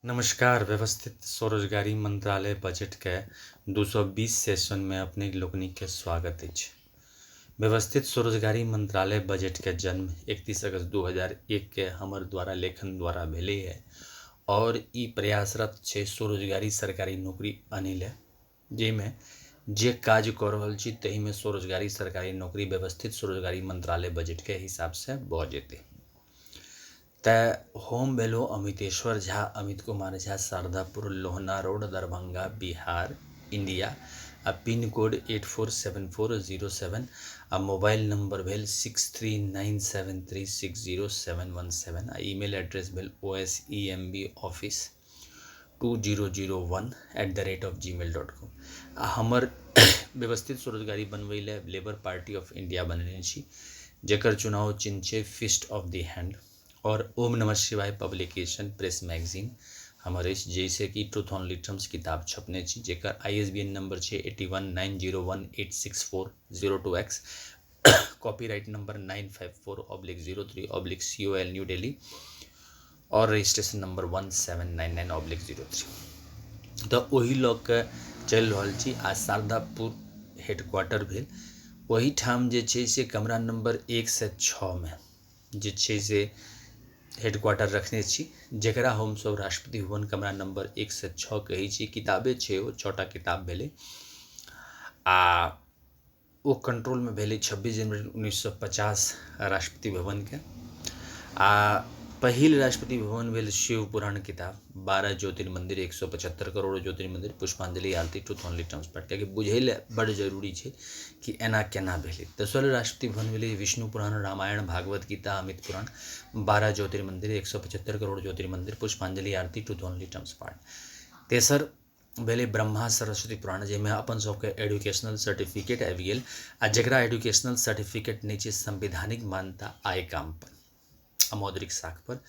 नमस्कार। व्यवस्थित स्वरोजगारी मंत्रालय बजट के 220 सेशन में अपने लोकनि के स्वागत अछि। व्यवस्थित स्वरोजगारी मंत्रालय बजट के जन्म 31 अगस्त 2001 के हमर द्वारा लेखन द्वारा भेलै है और ई प्रयासरत छै स्वरोजगारी सरकारी नौकरी आनै ले, जाहिमे जे काज कऽ रहल छी तहीमे स्वरोजगारी सरकारी नौकरी व्यवस्थित स्वरोजगारी मंत्रालय बजट के हिसाब से भऽ जेतै। होम भेलो अमितेश्वर झा, अमित कुमार झा, शारदापुर, लोहना रोड, दरभंगा, बिहार, इंडिया। आ पिन कोड 847407 आ मोबाइल नंबर भेल 6397360717 आ ईमेल एड्रेस भेल osemboffice2001@gmail.com। आ हमर व्यवस्थित स्वरोजगारी बनबै ले लेबर पार्टी ऑफ इंडिया बनेने छी, जेकर चुनाव चिन्ह छै फिस्ट ऑफ द हैंड। और ओम नमः शिवाय पब्लिकेशन प्रेस मैगजीन हमर अछि, जैसे कि ट्रूथ ओनली टर्म्स किताब छपने छी, जेकर ISBN नंबर छै 8190186402X, copyright number 954/03/COL new Delhi और रजिस्ट्रेशन नंबर 1799/03। तो ओही लऽ के चलि रहल छी। आ शारदापुर हेडक्वार्टर भेल, ओही ठाम जे छै से कमरा नंबर 106 में जे छै से हेडक्वार्टर रखने छी, जेकरा हम सब राष्ट्रपति भवन कमरा नंबर 106 कहै छी। किताबे छै ओ 6टा किताब भेलै आ ओ कंट्रोल में भेलै 26 जनवरी 1950 राष्ट्रपति भवन के। आ पहिल राष्ट्रपति भवन भेल शिव पुराण किताब, 12 ज्योतिर्मंदिर, 175 करोड़ ज्योतिर्मंदिर, पुष्पांजलि आरती, ट्रूथ ओनली टर्म्स पर, कियाकि बुझै ले बड़ जरूरी छै कि एना केना भेलै। 10वां राष्ट्रपति भवन भेलै विष्णु पुराण, रामायण, भागवत गीता, अमित पुराण, 12 ज्योतिर्मंदिर, 175 करोड़ ज्योतिर्मंदिर, पुष्पांजलि आरती, ट्रूथ ओनली टर्म्स पर। तेसर भेलै ब्रह्मा सरस्वती पुराण, जाहिमे अपन सबके एडुकेशनल सर्टिफिकेट आबि गेल, आ जकरा एडुकेशनल सर्टिफिकेट नहि छै संवैधानिक मान्यता आय काम पर आ मौद्रिक साख पर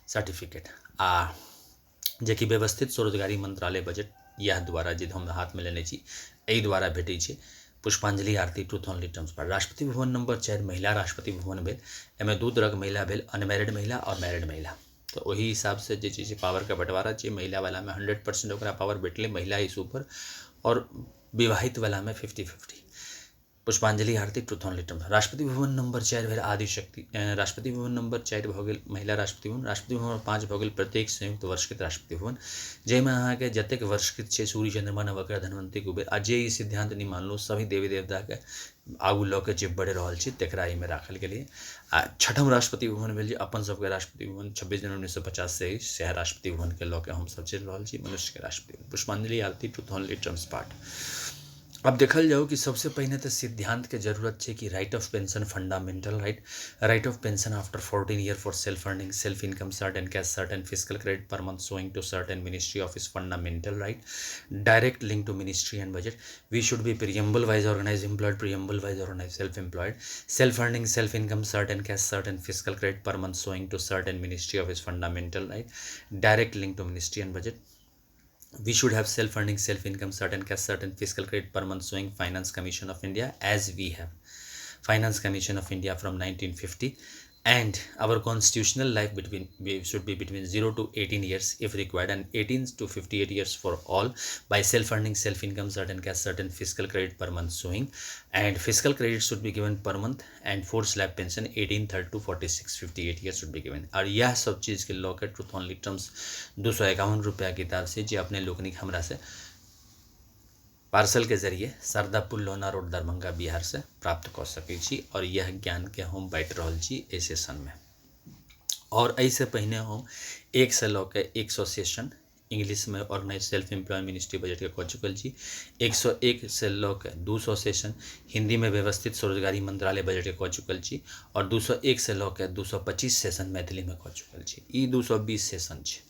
सर्टिफिकेट, आ जेकि व्यवस्थित स्वरोजगारी मंत्रालय बजट यह द्वारा जे हम हाथ में लेने छी एहि द्वारा भेटै छै। पुष्पांजलि आरती, ट्रूथ ओनली टर्म्स पर। राष्ट्रपति भवन नंबर 4 महिला राष्ट्रपति भवन भेल। एहिमे दू तरहक महिला भेल, अनमैरिड महिला और मैरिड महिला। तो वही हिसाब से जे छै पावर का बंटवारा छै। महिला वाला में 100% ओकरा पावर भेटलै, महिला इस ऊपर, और विवाहित वाला में 50-50। पुष्पांजलि आरती, truth only terms. Rashtrapati Bhavan number 4 भेल आदिशक्ति। राष्ट्रपति भवन नंबर 4 भऽ गेल महिला राष्ट्रपति भवन। राष्ट्रपति भवन 5 भऽ गेल प्रत्येक संयुक्त वर्षकृत राष्ट्रपति भवन, जाहिमे अहाँके जतेक वर्षकृत छै सूर्य, चंद्रमा, नवग्रह, धनवंतरी, कुबेर, आ जे ई सिद्धांत नहीं मानलो सभी देवी देवता के आगू लऽ के जे बढ़ि रहल छै तकरा एहिमे राखल गेलै। आ छठम राष्ट्रपति भवन भेल जे अपन सबके राष्ट्रपति भवन 26 जनवरी 1950 से अछि, सएह राष्ट्रपति भवन के लऽ के हमसब चलि रहल छी, मनुष्य के राष्ट्रपति भवन। पुष्पांजलि आरती, ट्रूथ ओनली टर्म्स पार्ट। अब देखल जाओ कि सबसे पहले तो सिद्धांत के जरूरत है कि right of pension fundamental right, right of pension after 14 year for self earning, self income, certain cash, certain physical credit per month sowing to certain ministry office fundamental right, direct link to ministry and budget, we should be preamble wise organized employed, preamble wise organized self employed, self earning, self income, certain cash, certain fiscal credit per month showing to certain ministry office fundamental right, direct link to ministry and budget. We should have self earning, self income, certain cash, certain fiscal credit per month showing Finance Commission of India, as we have Finance Commission of India from 1950. And our constitutional life should be between 0 to 18 years if required, and 18 to 58 years for all, by self earning, self income, certain cash, certain fiscal credit per month showing, and fiscal credit should be given per month, and 4 slab pension 18 3 to 46 58 years should be given। और यह सब चीज़ के law के truth only terms 251 रुपया किताब से जे अपने लोकनिक हमरा से पार्सल के जरिए शारदापुर, लोहना रोड, दरभंगा, बिहार से प्राप्त कर सकै छी। और यह ज्ञान के हम बाँटि रहल छी एहि सेशन में। और ऐसे पहले हम 1 से लऽ के 100 सेशन इंग्लिश में organise self employ ministry budget के कऽ चुकल छी। 101 से लऽ के 200 सेशन हिंदी में व्यवस्थित स्वरोजगारी मंत्रालय बजट के कऽ चुकल छी। और 201 से लऽ के 225 सेशन मैथिली में कऽ चुकल छी। ई 220 सेशन छै।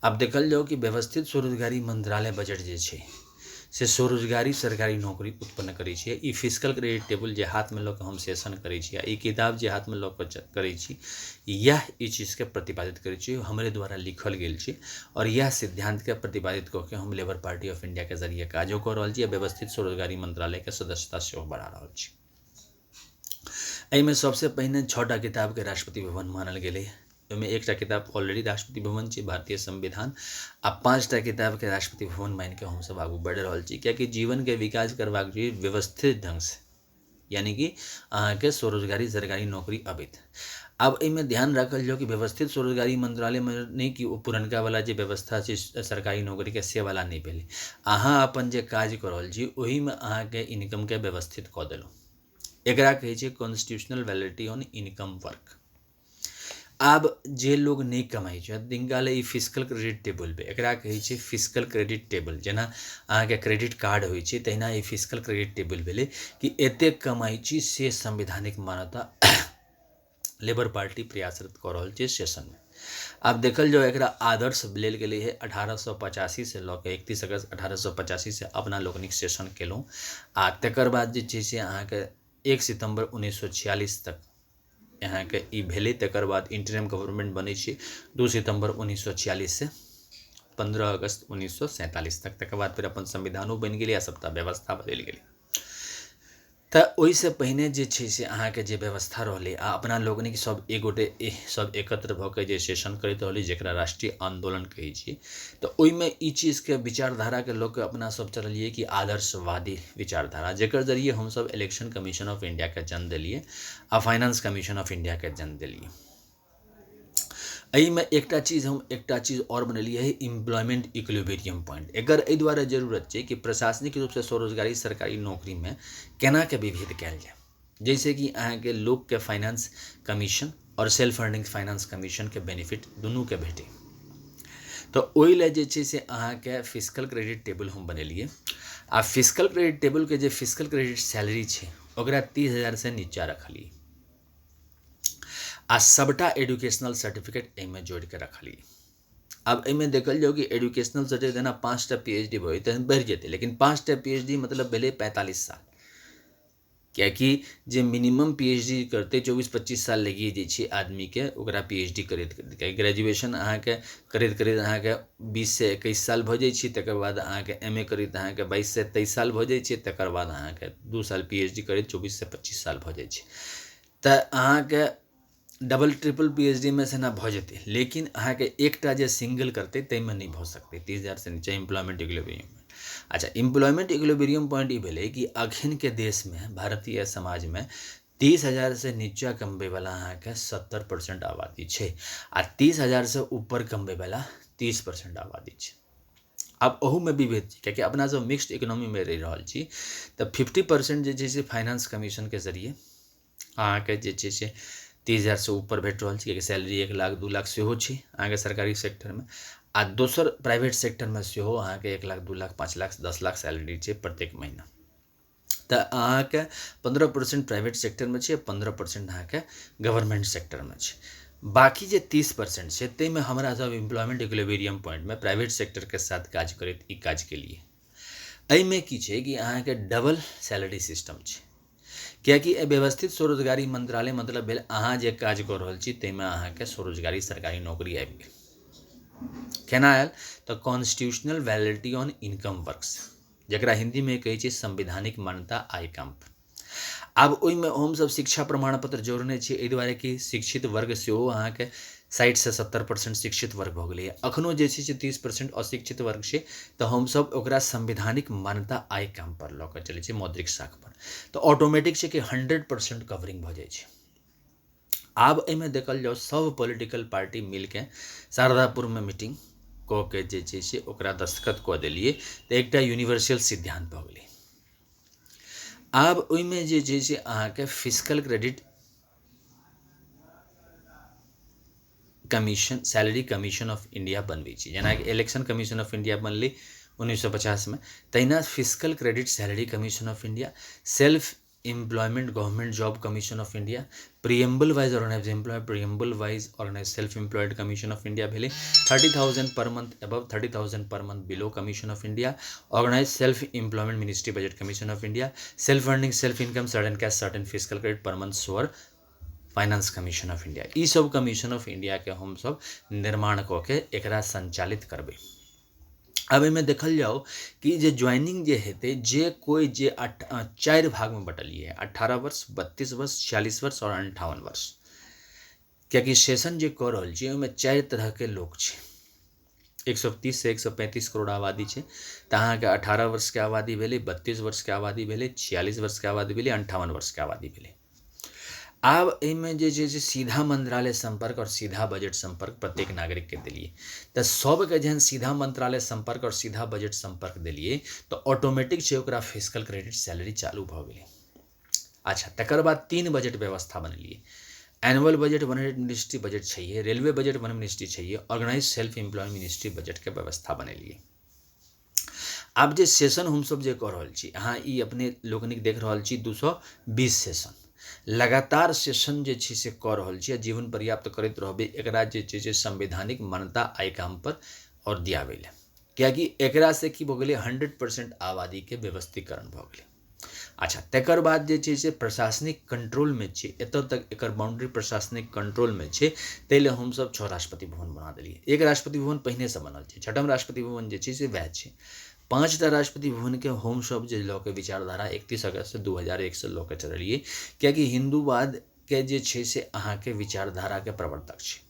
अब देखल जाओ कि व्यवस्थित स्वरोजगारी मंत्रालय बजट जे छै से स्वरोजगारी सरकारी नौकरी उत्पन्न करै छै। ई फिजिकल क्रेडिट टेबल जे हाथ में लऽ के हम सेशन करै छी, ई किताब जे हाथ में लऽ के करै छी, यह ई चीज़ के प्रतिपादित करै छै, हमरे द्वारा लिखल गेल छै। और यह सिद्धांत के प्रतिपादित कऽ के हम लेबर पार्टी ऑफ इंडिया के जरिए काजो कऽ रहल छी, व्यवस्थित स्वरोजगारी मंत्रालय के सदस्यता सेहो बढ़ा रहल छी। एहिमे सबसे पहिने 6टा किताब के राष्ट्रपति भवन मानल गेलै। ओहिमे एकटा किताब ऑलरेडी राष्ट्रपति भवन छै, भारतीय संविधान, आ 5टा किताब के राष्ट्रपति भवन मान के हम सब आगू बढ़ि रहल छी, कियाकि जीवन के विकास करबाक चाहिए व्यवस्थित ढंग से, यानी कि अहाँके स्वरोजगारी सरकारी नौकरी अबैत। आब एहिमे ध्यान राखल जाओ कि व्यवस्थित स्वरोजगारी मंत्रालय में नहीं कि ओ पुरनका वाला जे व्यवस्था छै सरकारी नौकरी के से वाला नहीं भेलै, अहाँ अपन जे काज कर रहल छी ओहि में अहाँके इनकम के व्यवस्थित कऽ देलहुँ। एकरा कहै छै constitutional validity on income work. आब जे लोग नहीं कमाई छै तिनका लेल ई फिस्कल क्रेडिट टेबल पे, एकरा कहै छै फिस्कल क्रेडिट टेबल। जेना अहाँके क्रेडिट कार्ड होइ छै तहिना ई फिस्कल क्रेडिट टेबल भेलै कि एतेक कमाई छी से संवैधानिक मान्यता लेबर पार्टी प्रयासरत कऽ रहल छै सेशन में। आब देखल जाओ एकरा आदर्श लेल गेलै है 1885 से लऽ के 31 अगस्त 1885 से अपना लोकनिक सेशन केलहुँ, आ तकर बाद जे छै से अहाँके 1 सितंबर 1946 तक अहाँके ई भेलै। तकर बाद इंटरिम गवर्नमेंट बनै छै 2 सितंबर 1946 से 15 अगस्त 1947 तक। तकर बाद फिर अपन संविधानो बनि गेलै आ सबटा व्यवस्था बदलि गेलै। तऽ ओहिसँ पहिने जे छै से अहाँके जे व्यवस्था रहलै आ अपना लोकनिक सब एगोटे सब एकत्र भऽ के जे सेशन करैत रहलै जेकरा राष्ट्रीय आंदोलन कहै छियै, तऽ ओहिमे ई चीजके विचारधाराके लऽ कऽ अपना सब चललिए कि आदर्शवादी विचारधारा, जेकर जरिए हमसब इलेक्शन कमीशन ऑफ इंडिया के जन्म देलिए आ फाइनेंस कमीशन ऑफ इंडिया के जन्म देलिए। एहिमे एकटा चीज और बनेलिए है एम्प्लॉयमेंट इक्विलिब्रियम पॉइंट। एकर एहि दुआरे जरूरत छै कि प्रशासनिक रूप से स्वरोजगारी सरकारी नौकरी में केना के विभेद कयल जाय, जैसे कि अहाँके लोक के फाइनेंस कमीशन और सेल्फ अर्निंग फाइनेंस कमीशन के बेनिफिट दुनू के भेटे। तो ओहि लेल जे छै से अहाँके फिस्कल क्रेडिट टेबल हम बनेलिए, आ फिस्कल क्रेडिट टेबल के जे फिस्कल क्रेडिट सैलरी छै ओकरा 30,000 से नीचा रखलिए, आ सबटा एजुकेशनल सर्टिफिकेट एहिमे जोड़ के रखलिए। अब एहिमे देखल जाओ कि एजुकेशनल सर्टिफिकेट देना 5टा PhD भऽ तऽ बढ़ि जेतै, लेकिन 5टा PhD मतलब भेलै 45 साल, कियाकि जे मिनिमम PhD करते 24-25 साल लगिए जाइ छै आदमी के ओकरा PhD करैत। ग्रेजुएशन अहाँके करैत अहाँके 20 से 21 साल भऽ जाइ छै, तकर बाद अहाँके MA करैत अहाँके 22 से 23 साल भऽ जाइ छै, तकर बाद अहाँके 2 साल PhD करैत 24 से 25 साल भऽ जाइ छै। तऽ अहाँके डबल ट्रिपल PhD में से ना भऽ जेतै, लेकिन अहाँके एकटा जे सिंगल करतै ताहिमे नहीं भऽ सकतै 30,000 से नीचे एम्प्लॉयमेंट इक्विलिब्रियम। अच्छा, एम्प्लॉयमेंट इक्विलिब्रियम पॉइंट ई भेलै कि अखन के देश में भारतीय समाज में 30,000 से नीचा कमबै वाला अहाँके 70% आबादी छै, आ 30,000 से ऊपर कमबै वाला 30% आबादी छै। अब ओहू में विभेद छै, कियाकि अपना सब मिक्स्ड इकोनॉमी में रहि रहल छी, तऽ 50% जे छै से फाइनेंस कमीशन के जरिए अहाँके जे छै से 30,000 से ऊपर भेट रहल छै, कियाकि सैलरी 1 लाख 2 लाख सेहो छै अहाँके सरकारी सेक्टर में, आ दोसर प्राइवेट सेक्टर में सेहो अहाँके 1 लाख 2 लाख 5 लाख 10 लाख सैलरी छै प्रत्येक महीना। तऽ अहाँके 15% प्राइवेट सेक्टर में छै, 15% अहाँके गवर्नमेंट सेक्टर में छै। बाकी जे 30% छै ताहिमे हमरा सब एम्प्लॉयमेंट इक्विलिब्रियम पॉइंट में प्राइवेट सेक्टर के साथ काज करैत ई काज केलिए। एहिमे की छै कि अहाँके डबल सैलरी सिस्टम छै, कियाकि व्यवस्थित स्वरोजगारी मंत्रालय मतलब भेल अहाँ जे काज कऽ रहल छी ताहिमे अहाँके स्वरोजगारी सरकारी नौकरी आबि गेल। केना आयल तऽ constitutional validity on income works, जकरा हिंदी में कहै छै संवैधानिक मान्यता आय काम पर। आब ओहिमे हमसब शिक्षा प्रमाण पत्र जोड़ने छियै एहि दुआरे कि शिक्षित वर्ग सेहो अहाँके 60 से 70% शिक्षित वर्ग भऽ गेलैए। अखनो जे छै से 30% अशिक्षित वर्ग छै, तऽ हमसब ओकरा संवैधानिक मान्यता आय काम पर लऽ कऽ चलै छै मौद्रिक साख पर, तऽ ऑटोमेटिक छै कि 100% कवरिंग भऽ जाइ छै। आब एहिमे देखल जाओ सब पॉलिटिकल पार्टी मिलके शारदापुर में मीटिंग कऽ के जे छै से ओकरा दस्तखत कऽ देलिए, तऽ एकटा यूनिवर्सल सिद्धांत भऽ गेलै। आब ओहिमे जे छै से अहाँके fiscal credit commission salary commission of India बनबै छै, जेना कि इलेक्शन कमीशन ऑफ इंडिया बनलै 1950 में, तहिना fiscal credit salary commission of India, self employment government job commission of India, preamble wise organise employ preamble wise organise self employed commission of India भेले, 30,000 per month above 30,000 per month below commission of India, organise self employment ministry budget commission of India, self earning self income certain cash certain fiscal credit per month सोअर finance commission of India. ई सब commission of India के हम सब निर्माण कऽ के एकरा संचालित करबै। अब एहिमे देखल जाओ कि जे ज्वाइनिंग जे हेतै जे कोई जे 4 भाग में बटलिए 18 वर्ष 32 वर्ष 46 वर्ष और 58 वर्ष। कियाकि सेशन जे कऽ रहल छी ओहिमे 4 तरहके लोक छै। 130 से 135 करोड़ आबादी छै, तऽ अहाँके 18 वर्षके आबादी भेलै, 32 वर्षके आबादी भेलै, 46 वर्षके आबादी भेलै, 58 वर्षके आबादी भेलै। आब एहिमे जे छै से सीधा मंत्रालय संपर्क और सीधा बजट संपर्क प्रत्येक नागरिकके देलिए, तऽ सबके जहन सीधा मंत्रालय संपर्क और सीधा बजट संपर्क देलिए तऽ ऑटोमेटिक छै ओकरा फिस्कल क्रेडिट सैलरी चालू भऽ गेलै। अच्छा, तकर बाद 3 बजट व्यवस्था बनेलिए। Annual budget one ministry budget चाहिए, रेलवे बजट वन मिनिस्ट्री चाहिए, organise self employ ministry budget के व्यवस्था बनेलिए। आब जे सेशन हमसब जे कऽ रहल छी, अहाँ ई अपने लोकनिक देख रहल छी 220 सेशन लगातार सेशन जे छै से कऽ रहल छी आ जीवन पर्याप्त करैत रहबै, एकरा जे छै से संवैधानिक मान्यता आइ काम पर और दियाबै लए, कियाकि एकरा से की भऽ गेलै 100% आबादी के व्यवस्थीकरण भऽ गेलै। अच्छा, तकर बाद जे छै से प्रशासनिक कंट्रोलमे छै, एतऽ तक एकर बाउंड्री प्रशासनिक कंट्रोलमे छै, ताहि लेल हमसब 6 राष्ट्रपति भवन बना देलिए। एक राष्ट्रपति भवन पहिनेसँ बनल छै, 6म राष्ट्रपति भवन जे छै से वएह छै। 5टा राष्ट्रपति भवनके हमसब जे लऽ के विचारधारा 31 अगस्त 2001 से लऽ के चललिए, कियाकि हिंदूवाद के जे छै से अहाँके विचारधाराके प्रवर्तक छै।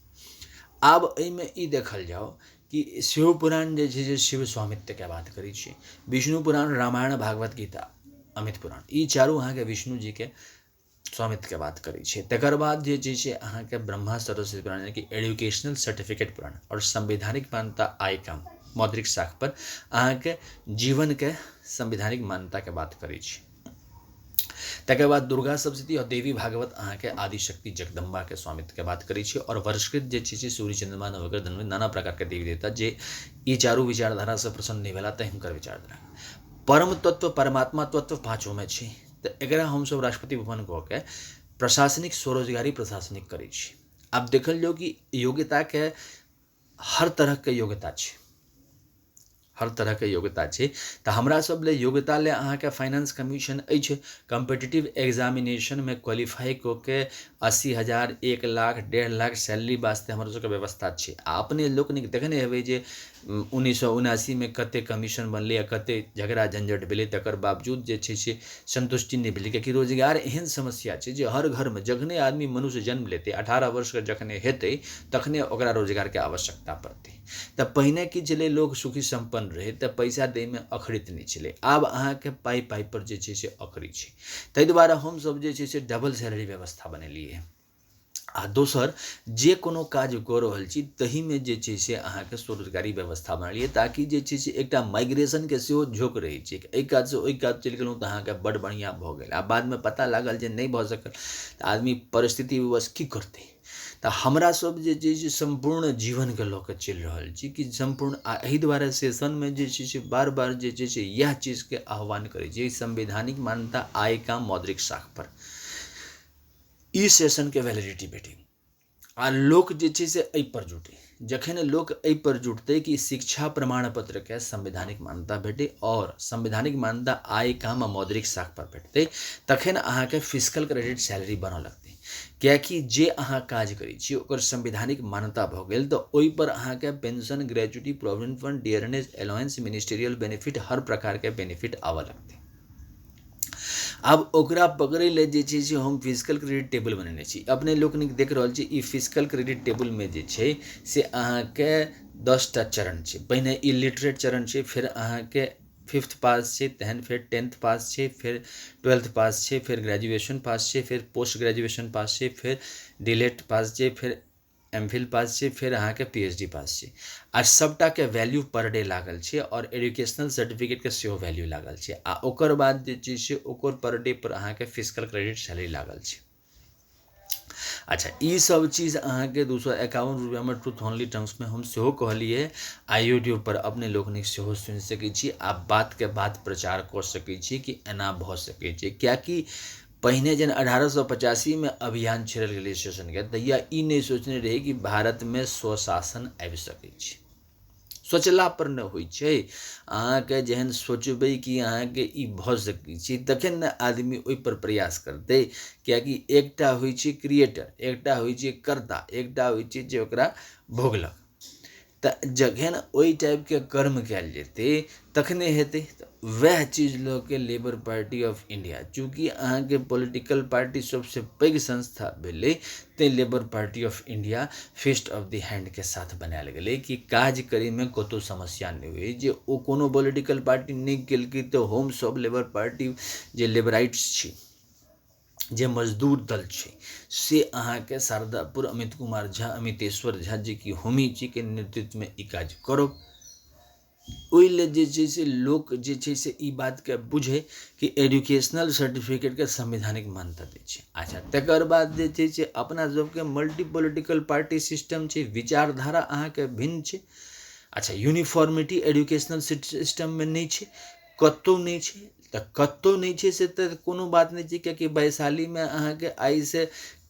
आब एहिमे ई देखल जाओ कि शिव पुराण जे छै से शिव स्वामित्वके बात करै छै, विष्णु पुराण, रामायण, भागवत गीता, अमित पुराण, ई चारू अहाँके विष्णु जी के स्वामित्वके बात करै छै। तकर बाद जे छै से अहाँके ब्रह्मा सरस्वती पुराण यानी कि एजुकेशनल सर्टिफिकेट पुराण और संवैधानिक मान्यता आय काम मौद्रिक साख पर अहाँके जीवन के संवैधानिक मान्यता के बात करै छै। तकर बाद दुर्गा सप्तशती और देवी भागवत अहाँके आदिशक्ति जगदम्बा के स्वामित्व के बात करै छै, और वर्षकृत जे छै से सूर्य चंद्रमा नवग्रह धनु नाना प्रकार के देवी देवता जे ई चारू विचारधारा से प्रसन्न नहीं भेला तऽ हुनकर विचारधारा। परम तत्व परमात्मा तत्व पाँचों में छै, तऽ एकरा हमसब राष्ट्रपति भवन कऽ के प्रशासनिक स्वरोजगारी प्रशासनिक करै छी। आब देखल जाओ कि योग्यता के हर तरह के योग्यता छै, हर तरह के योग्यता छै, तऽ हमरा सब ले योग्यता ले अहाँके फाइनेंस कमीशन अछि। कम्पिटिटिव एग्जामिनेशन में क्वालिफाई कऽ के 80,000, 1 लाख, 1.5 लाख सैलरी वास्ते हमर सबके व्यवस्था छै। आ अपने लोकनिक देखने हेबै जे 1979 में कते कमीशन बनलै आ कते झगड़ा झंझट भेलै, तकर बावजूद जे छै से संतुष्टि नहि भेलै, कियाकि रोजगार एहन समस्या छै जे हर घरमे जखने आदमी मनुष्य जन्म लेतै 18 वर्षके जखने हेतै तखने ओकरा रोजगारके आवश्यकता पड़तै। तऽ पहिने की छलै, लोक सुखी सम्पन्न रहै तऽ पैसा दैमे अखरित नहि छलै, आब अहाँके पाइ पर जे छै से अखरी छै। ताहि दुआरे हमसब जे छै से डबल सैलरी व्यवस्था बनेलिए। आ दोसर, जे कोनो काज कऽ रहल छी तहीमे जे छै से अहाँके स्वरोजगारी व्यवस्था बनेलिए, ताकि जे छै से एकटा माइग्रेशनके सेहो झोंक रहै छै। एहि काजसँ ओहि काज चलि गेलहुँ तऽ अहाँके बड्ड बढ़िआँ भऽ गेल, आ बादमे पता लागल जे नहि भऽ सकल तऽ आदमी परिस्थिति विवश की करतै। तऽ हमरा सब जे छै से सम्पूर्ण जीवनके लऽ कऽ चलि रहल छी कि सम्पूर्ण, आ एहि दुआरे सेशनमे जे छै से बार बार जे छै से इएह चीजके आह्वान करै छै, संवैधानिक मान्यता आय काम मौद्रिक साख पर ई सेशनके वैलिडिटी भेटै आ लोक जे छै से एहि पर जुटै। जखन लोक एहि पर जुटतै कि शिक्षा प्रमाण पत्रके संवैधानिक मान्यता भेटै और संवैधानिक मान्यता आय काम आ मौद्रिक साख पर भेटतै, तखन अहाँके फिस्कल क्रेडिट सैलरी बनऽ लगतै। कियाकि जे अहाँ काज करै छी ओकर संवैधानिक मान्यता भऽ गेल तऽ ओहि पर अहाँके pension, gratuity, provident fund, dearness allowance, ministerial benefit, हर प्रकार के बेनिफिट आबऽ लगतै। आब ओकरा पकड़ै ले जे छै से हम फिस्कल क्रेडिट टेबल बनेने छी। अपने लोकनिक देख रहल छी ई फिस्कल क्रेडिट टेबलमे जे छै से अहाँके 10टा चरण छै। पहिने इलिटरेट चरण छै, फिर अहाँके 5th पास छै, तहन फिर 10th पास छै, फिर 12th पास छै, फिर ग्रेजुएशन पास छै, फिर पोस्ट ग्रेजुएशन पास छै, फिर डीलेट पास छै, फिर एमफिल पास छै, फिर अहाँके पीएचडी पास छै। आ सबटाके वैल्यू पर डे लागल छै और एजुकेशनल सर्टिफिकेटके सेहो वैल्यू लागल छै। आ ओकर बाद जे छै से ओकर पर डे पर अहाँके फिस्कल क्रेडिट सैलरी लागल छै। अच्छा, ई सब चीज अहाँके 251 रुपैआमे ट्रूथ ओनली टर्म्समे हम सेहो कहलिए, आ यूट्यूब पर अपने लोकनिक सेहो सुनि सकै छी, आ बातके बात प्रचार कऽ सकै छी कि एना भऽ सकै छै। कियाकि पहिने जन 1885 में अभियान छेड़ल गेलै सेशनके, तहिया ई नहि सोचने रही कि भारतमे स्वशासन आबि सकै छै। सोचला पर न होइ छै, अहाँके जहन सोचबै कि अहाँके ई भऽ सकै छै तखन ने आदमी ओहि पर प्रयास करतै। कियाकि एकटा होइ छै क्रिएटर, एकटा होइ छै कर्ता, एकटा होइ छै जे ओकरा भोगलक। तऽ जखन ओहि टाइपके कर्म कयल जेतै तखने हेतै। वएह चीज लऽ के लेबर पार्टी ऑफ इंडिया, चूँकि अहाँके पॉलिटिकल पार्टी सबसे पैघ संस्था भेलै, तेँ labour party of India fist of the हैंडके साथ बनायल गेलै कि काज करैमे कतहु समस्या नहि होइ। जे ओ कोनो पॉलिटिकल पार्टी नहि केलकै तऽ हमसब लेबर पार्टी जे लेबराइट्स छी, जे मजदूर दल छै, से अहाँके शारदापुर अमित कुमार झा, अमितेश्वर झा जे कि होमी जी के नेतृत्वमे ई काज करब। ओहि लेल जे छै से लोक जे छै से ई बातके बुझे कि एजुकेशनल सर्टिफिकेटके संवैधानिक मान्यता दै छै। अच्छा, तकर बाद जे छै से अपना सबके मल्टी पॉलिटिकल पार्टी सिस्टम छै, विचारधारा अहाँके भिन्न छै। अच्छा, यूनिफॉर्मिटी एजुकेशनल सिस्टममे नहि छै, कतहु नहि छै। तऽ कतहु नहि छै से तऽ कोनो बात नहि छै, कियाकि वैशालीमे अहाँके आइसँ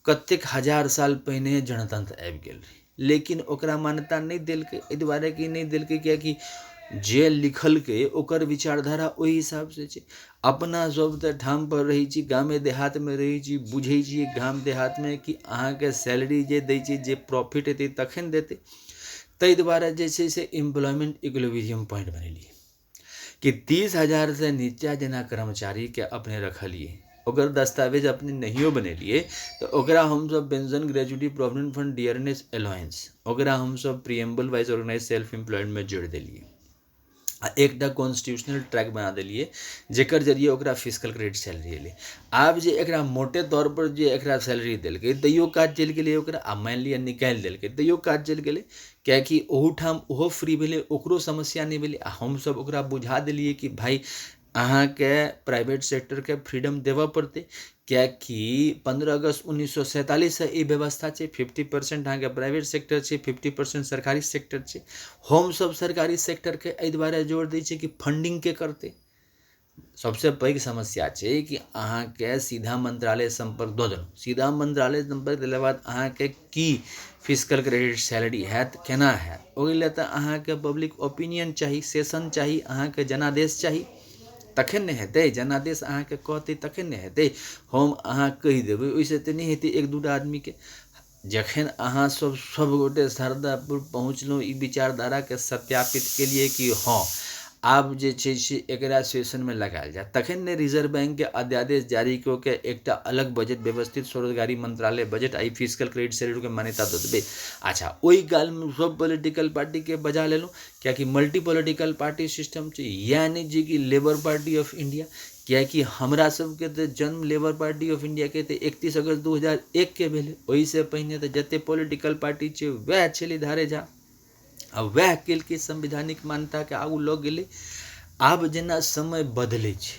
कतेक हजार साल पहिने जनतंत्र आबि गेल रहै, लेकिन ओकरा मान्यता नहि देलकै। एहि दुआरे कि नहि देलकै कियाकि जे लिखलकै ओकर विचारधारा ओहि हिसाबसँ छै। अपना सब तऽ ठामपर रहै छी, गामे देहातमे रहै छी, बुझै छियै गाम देहातमे कि अहाँके सैलरी जे दै छै, जे प्रॉफिट हेतै तखन देतै। ताहि दुआरे जे छै से एम्प्लॉयमेंट इक्विलिब्रियम पॉइंट बनेलिए कि 30,000 से नीचा जेना कर्मचारीके अपने रखलिए, ओकर दस्तावेज अपने नहियो बनेलिए तऽ ओकरा हमसब pension, gratuity, provident fund, dearness allowance, ओकरा हमसब प्रीएम्बल वाइज ऑर्गेनाइज सेल्फ एम्प्लॉयडमे जोड़ि देलिए आ एकटा कॉन्स्टिट्यूशनल ट्रैक बना देलिए जेकर जरिए ओकरा फिजिकल क्रेडिट सैलरी एलै। आब जे एकरा मोटे तौर पर जे एकरा सैलरी देलकै तैयो काज चलि गेलै ओकरा, आ मानि लिअ निकालि देलकै तैयो काज चलि गेलै, कियाकि ओहूठाम ओहो फ्री भेलै, ओकरो समस्या नहि भेलै। आ हमसब ओकरा बुझा देलिए कि भाई अहाँके प्राइवेट सेक्टरके फ्रीडम देबऽ पड़तै, कियाकि 15 अगस्त 1947 से ई व्यवस्था छै। 50% अहाँके प्राइवेट सेक्टर छै, 50% सरकारी सेक्टर छै। हमसब सरकारी सेक्टरके एहि दुआरे जोर दै छियै कि फंडिंग के करतै। सबसे पैघ समस्या छै कि अहाँके सीधा मंत्रालय संपर्क दऽ देलहुँ, सीधा मंत्रालय संपर्क देला बाद अहाँके की फिजिकल क्रेडिट सैलरी हैत, केना हैत? ओहि लेल तऽ अहाँके पब्लिक ओपिनियन चाही, सेशन चाही, अहाँके जनादेश चाही, तखन ने हेतै। जनादेश अहाँके कहतै तखन ने हेतै। हम अहाँ कहि देबै ओहिसँ तऽ नहि हेतै एक दूटा आदमीके। जखन अहाँ सब गोटे शारदापुर पहुँचलहुँ, ई विचारधाराके सत्यापित केलिए कि हाँ आब जे छै से एकरा सेशनमे लगायल जाय, तखन ने रिजर्व बैंक के अध्यादेश जारी कऽ के एकटा अलग बजट व्यवस्थित स्वरोजगारी मंत्रालय budget I physical credit salary के मान्यता दऽ देबै। अच्छा, ओहि कालमे सब पॉलिटिकल पार्टीके बजा लेलहुँ, कियाकि मल्टी पॉलिटिकल पार्टी सिस्टम छै। इएह नहि छै कि लेबर पार्टी ऑफ इंडिया, कियाकि हमरा सबके तऽ जन्म लेबर पार्टी ऑफ इंडियाके तऽ 31 अगस्त 2001 के भेलै। ओहिसँ पहिने तऽ जतेक पॉलिटिकल पार्टी छै वएह छलै धारे झा, आ वएह केलकै संवैधानिक मान्यताके आगू लऽ गेलै। आब जेना समय बदलै छै,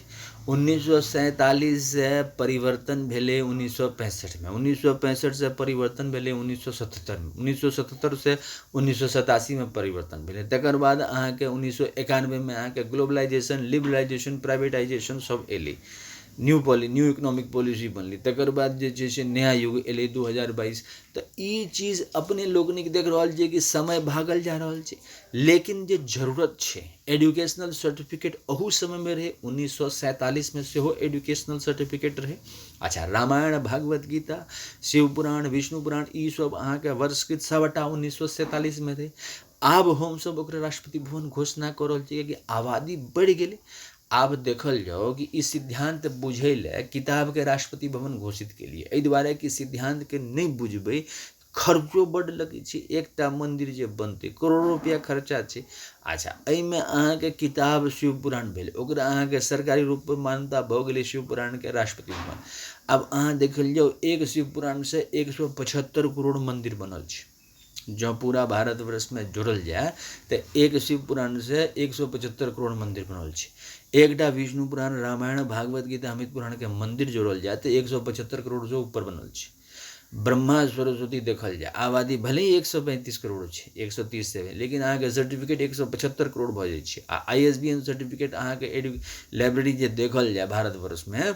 1947 से परिवर्तन भेलै 1965 में, 1965 से परिवर्तन भेलै 1977 में, 1977 से 1987 में परिवर्तन भेलै। तकर बाद अहाँके 1991 में अहाँके ग्लोबलाइजेशन, लिबरलाइजेशन, प्राइवेटाइजेशन सब एलै, न्यू इकोनॉमिक पॉलिसी बनलै। तकर बाद जे छै से नया युग एलै 2022। तऽ ई चीज अपने लोकनिक देख रहल छियै कि समय भागल जा रहल छै, लेकिन जे जरूरत छै एजुकेशनल सर्टिफिकेट अहू समयमे रहै। 1947 में सेहो एजुकेशनल सर्टिफिकेट रहै। अच्छा, रामायण, भागवत गीता, शिव पुराण, विष्णु पुराण, ई सब अहाँके वर्षकृत सबटा 1947 में रहै। आब हमसब ओकरा राष्ट्रपति भवन घोषणा कऽ रहल छियै कि आबादी बढ़ि गेलै। आब देखल जाओ कि ई सिद्धांत बुझै लए किताबके राष्ट्रपति भवन घोषित केलिए, एहि दुआरे कि सिद्धांतके नहि बुझबै, खर्चो बड्ड लगै छै। एकटा मंदिर जे बनतै करोड़ों रुपया खर्चा छै। अच्छा, एहिमे अहाँके किताब शिव पुराण भेलै, ओकरा अहाँके सरकारी रूप पर मान्यता भऽ गेलै शिव पुराणके राष्ट्रपति भवन। आब अहाँ देखल जाओ एक शिव पुराण से 175 करोड़ मंदिर बनल छै। जँ पूरा भारतवर्षमे जोड़ल जाए तऽ एक शिव पुराण से 175 करोड़ मंदिर बनल छै। एकटा विष्णु पुराण, रामायण, भागवत गीता, अमित पुराण के मंदिर जोड़ल जाए तऽ 175 करोड़ से ऊपर बनल छै। ब्रह्मा सरस्वती देखल जाए, आबादी भले ही 135 करोड़ छै, 130 से, लेकिन अहाँके सर्टिफिकेट 175 करोड़ भऽ जाइ छै। आ ISBN सर्टिफिकेट अहाँके लाइब्रेरी जे देखल जाए भारतवर्षमे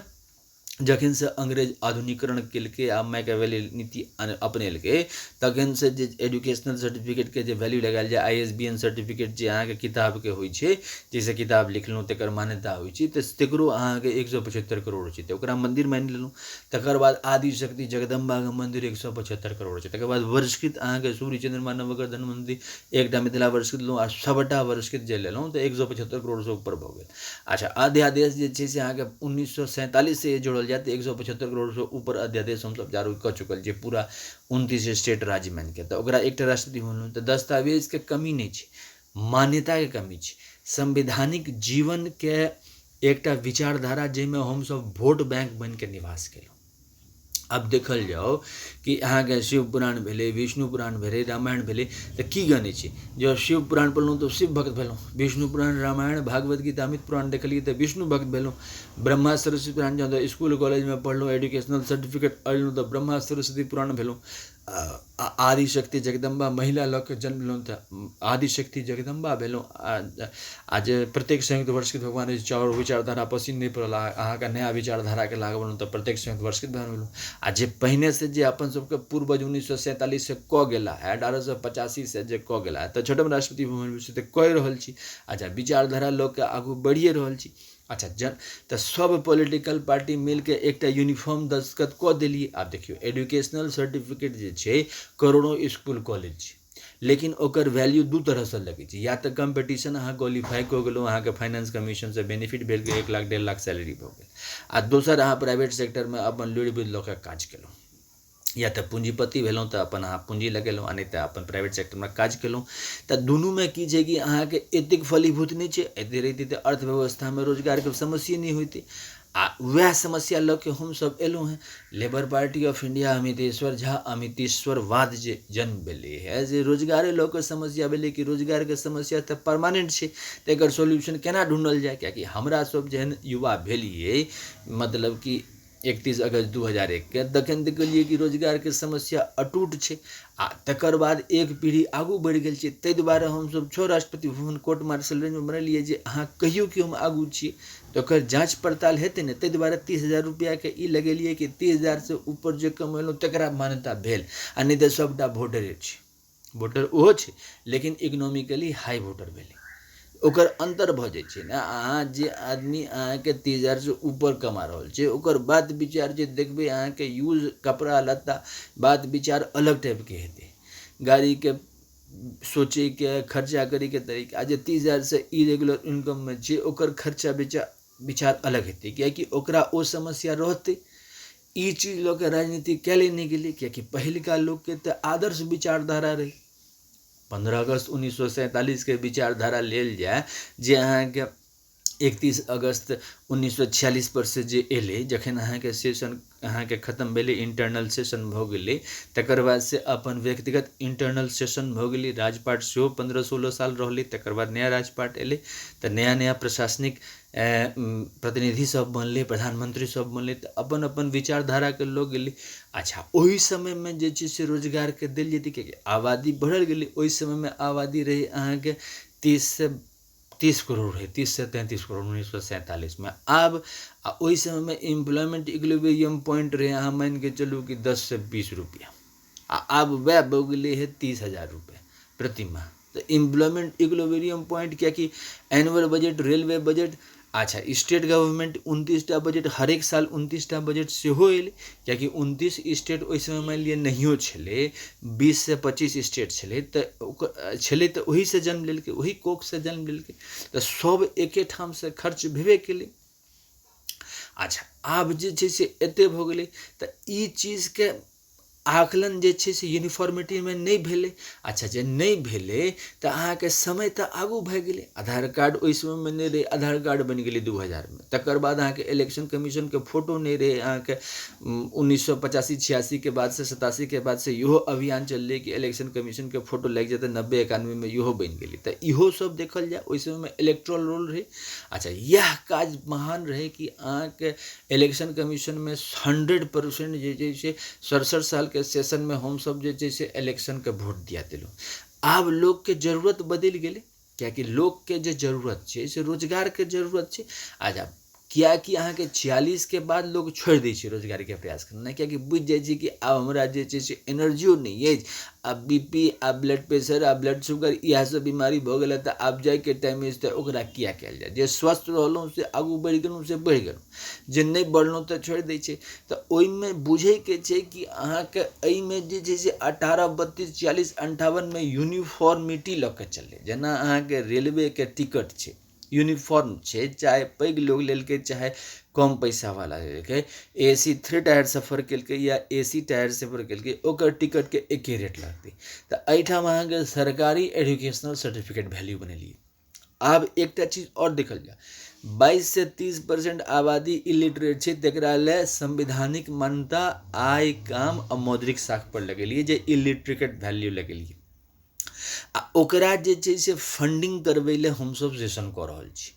जखन से अंग्रेज आधुनिकरण केलकै आ मैकियावेली नीति अपनेलकै तखन से जे एजुकेशनल सर्टिफिकेट के जे वैल्यू लगायल जाय ISBN सर्टिफिकेट जे अहाँके किताब के होइ छै जैसे किताब लिखलहुँ तकर मान्यता होइ छै तऽ तकरो अहाँके 175 करोड़ छै तऽ ओकरा मंदिर मानि लेलहुँ। तकर बाद आदिशक्ति जगदम्बा के मंदिर 175 करोड़ छै। तकर बाद वर्षकृत अहाँके सूर्य चंद्रमा नवग्रह मंदिर एकटा मिथिला वर्षकृत लेलहुँ आ सबटा वर्षकृत जे लेलहुँ तऽ 175 करोड़ से ऊपर भऽ गेल। अच्छा अध्यादेश जे छै से अहाँके 1947 से जोड़ल जाए तऽ 175 करोड़ से ऊपर अध्यादेश हमसब जारी कऽ चुकल छै पूरा 29 स्टेट राज्य मानिके। तऽ ओकरा एकटा राष्ट्रपति बनल तऽ दस्तावेज के कमी नहीं छै, मान्यता के कमी छै, संवैधानिक जीवन के एकटा विचारधारा जाहिमे हमसब वोट बैंक बन के निवास केलहुँ। अब देखल जाओ कि अहाँके शिव पुराण भेलै, विष्णु पुराण भेलै, रामायण भेलै तऽ की गनै छै। जब शिव पुराण पढ़लहुँ तऽ शिव भक्त भेलहुँ, विष्णु पुराण रामायण भागवत गीता अमित पुराण देखलिए तऽ विष्णु भक्त भेलहुँ, ब्रह्मा सरस्वती पुराण जब स्कूल कॉलेज में पढ़लहुँ एजुकेशनल सर्टिफिकेट अनलहुँ तऽ ब्रह्मा सरस्वती पुराण भेलहुँ। आदिशक्ति जगदम्बा महिला लऽ के जन्म लेलहुँ तऽ आदिशक्ति जगदम्बा भेलहुँ। आ जे प्रत्येक संयुक्त वर्षकृत भगवान चाउर विचारधारा पसीन नहीं पड़ल अहाँके नया विचारधाराके लागल तऽ प्रत्येक संयुक्त वर्षकृत भेलहुँ। आ जे पहिने से जे अपन सबके पूर्वज 1947 से कऽ गेला है 1885 से जे कऽ गेला है तऽ छठम राष्ट्रपति भवन से तऽ कहि रहल छी। अच्छा विचारधारा लोग के आगू बढ़िए रहल छी। अच्छा तऽ सब पॉलिटिकल पार्टी मिलके एकटा यूनिफॉर्म दस्तखत कऽ देलिए। आब देखियो एजुकेशनल सर्टिफिकेट जे छै करोड़ों स्कूल कॉलेज छै लेकिन ओकर वैल्यू दू तरह से लगे छै। या तऽ कंपटीशन अहाँ क्वालिफाई कऽ गेलहुँ अहाँके फाइनेंस कमीशन से बेनिफिट भेल 1 लाख 1.5 लाख सैलरी भऽ गेल। आ दोसर अहाँ प्राइवेट सेक्टर में अपन लुरि बुद्धि लऽ कऽ काज केलहुँ, या तऽ पूंजीपति भेलहुँ तऽ अपन अहाँ पूंजी लगेलहुँ आ नहि तऽ अपन प्राइवेट सेक्टर में काज केलहुँ। तऽ दुनूमे की छै कि अहाँके एतेक फलीभूत नहि छै। एते रहितै तऽ अर्थव्यवस्था में रोजगारके समस्या नहीं होइतै। आ वएह समस्या लऽ के हमसब एलहुँ हैं। Labour party of India Amiteshwar Jha अमितेश्वरवाद जे जन्म भेलै है जे रोजगारे लऽ के समस्या भेलै कि रोजगार के समस्या तऽ परमानेंट छै तऽ एकर सोल्यूशन केना ढूंढल जाए। कियाकि हमरा सब जेहन युवा भेलिए मतलब कि 31 अगस्त 2001 के तखन देखलिए कि रोजगार के समस्या अटूट छै। आ तकर बाद एक पीढ़ी आगू बढ़ि गेल छै। ताहि दुआरे हमसब 6 Rashtrapati Bhavan court martial range में बनेलिए जे अहाँ कहियो कि हम आगू छिए तऽ ओकर जाँच पड़ताल हेतै ने। ताहि दुआरे 30,000 रुपया के ई लगेलिए कि 30,000 से ऊपर जे कमेलहुँ तकरा मान्यता भेल आ नहीं तऽ सबटा वोटरे छै। वोटर ओहो छै लेकिन इकोनॉमिकली हाई वोटर भेलै। ओकर अंतर भऽ जाइ छै ने। अहाँ जे आदमी अहाँके 30,000 से ऊपर कमा रहल छै ओकर बात विचार जे देखबै अहाँके यूज कपड़ा लत्ता बात विचार अलग टाइप के हेतै, गाड़ी के सोचे के खर्चा करे के तरीका। आ जे 30,000 से इरेगुलर इनकम में छै ओकर खर्चा विचार अलग हेतै कियाकि ओकरा ओ समस्या रहतै। ई चीज लऽ के राजनीति कैले नहीं गेलै कियाकि पहिलका लोग के तऽ आदर्श विचारधारा रही। 15 अगस्त 1947 के विचारधारा लेल जाए जे अहाँके 31 अगस्त 1946 पर से जे एलै जखन अहाँके सेशन अहाँके खत्म भेलै इंटरनल सेशन भऽ गेलै तकर बाद से अपन व्यक्तिगत इंटरनल सेशन भऽ गेलै। राजपाट सेहो 15-16 साल रहलै। तकर बाद नया राजपाट एलै तऽ नया नया प्रशासनिक प्रतिनिधि सब बनलै, प्रधानमंत्री सब बनलै तऽ अपन अपन विचारधारा के लोग गेलै। अच्छा ओहि समय में जे छै से रोजगार के देल जेतै कियाकि आबादी बढ़ल गेलै। ओहि समय में आबादी रही अहाँके 30 करोड़ रहे, 30 से 33 करोड़ 1947 में। आब ओहि समय में एम्प्लॉयमेंट इक्विलिब्रियम पॉइंट रहे अहाँ मान के चलू कि 10 से 20 रुपया आ आब वह भऽ गेलै है 30,000 रुपये प्रति माह। तो एम्प्लॉयमेंट इक्विलिब्रियम पॉइंट कियाकि एनुअल बजट रेलवे बजट। अच्छा स्टेट गवर्नमेंट 29टा बजट हर एक साल 29टा बजट सेहो एलै कियाकि 29 स्टेट ओहि समय मान लिअ नहियो छलै 20 से 25 स्टेट छलै तऽ ओही से जन्म लेलकै, ओही कोख से जन्म लेलकै तऽ सब एके ठाम से खर्च भेबे केलै। अच्छा आब जे छै से एते भऽ गेलै तऽ ई चीज के आकलन जे छै से यूनिफॉर्मिटी में नहीं भेलै। अच्छा जे नहीं भेलै तऽ अहाँके समय तऽ आगू भऽ गेलै। आधार कार्ड ओहि समय में नहीं रहे, आधार कार्ड बनि गेलै 2000 में। तकर बाद अहाँके इलेक्शन कमीशन के फोटो नहीं रहे अहाँके 1985-86 के बाद से 87 के बाद से इहो अभियान चललै कि इलेक्शन कमीशन के फोटो लागि जेतै 90-91 में इहो बनि गेलै। तऽ इहो सब देखल जाए ओहि समय में इलेक्टोरल रोल रहे। अच्छा यह काज महान रहे कि अहाँके इलेक्शन कमीशन में 100% जे छै से 67 साल के सेशन में हम सब जे छै से इलेक्शन के वोट दिया देलहुँ। आब लोग के जरूरत बदलि गेलै कियाकि लोग के जे जरूरत छै से रोजगार के जरूरत छै। अच्छा कियाकि अहाँके 46 के बाद लोग छोड़ि दै छै रोजगारीके प्रयास करनाइ, कियाकि बुझि जाइ छै कि आब हमरा जे छै से एनर्जियो नहि अछि, आब बीपी, आब ब्लड प्रेशर, आब ब्लड शुगर, इएह सब बीमारी भऽ गेल तऽ आब जाइके टाइम अछि तऽ ओकरा किया कयल जाय। जे स्वस्थ रहलहुँ से आगू बढ़ि गेलहुँ से बढ़ि गेलहुँ, जे नहि बढ़लहुँ तऽ छोड़ि दै छै। तऽ ओहिमे बुझैके छै कि अहाँके एहिमे जे छै से 18, 32, 40, 58 यूनिफॉर्मिटी लऽ कऽ चललै। जेना अहाँके रेलवेके टिकट छै, यूनिफॉर्म छै, चाहे पैघ लोग लेलकै चाहे कम पैसावाला लेलकै, AC 3 टायर सफर केलकै या AC टायर सफर केलकै, ओकर टिकटके एके रेट लगतै। तऽ एहिठाम अहाँके सरकारी एजुकेशनल सर्टिफिकेट वैल्यू बनेलिए। आब एकटा चीज और देखल जाए, 22 से 30% आबादी इलिटरेट छै, तकरा लेल संवैधानिक मान्यता आय, काम आ मौद्रिक साख पर लगेलिए, जे इलिटरेट वैल्यू लगेलिए। आ ओकरा जे छै से फंडिंग करबै लेल हमसब सेशन कऽ रहल छी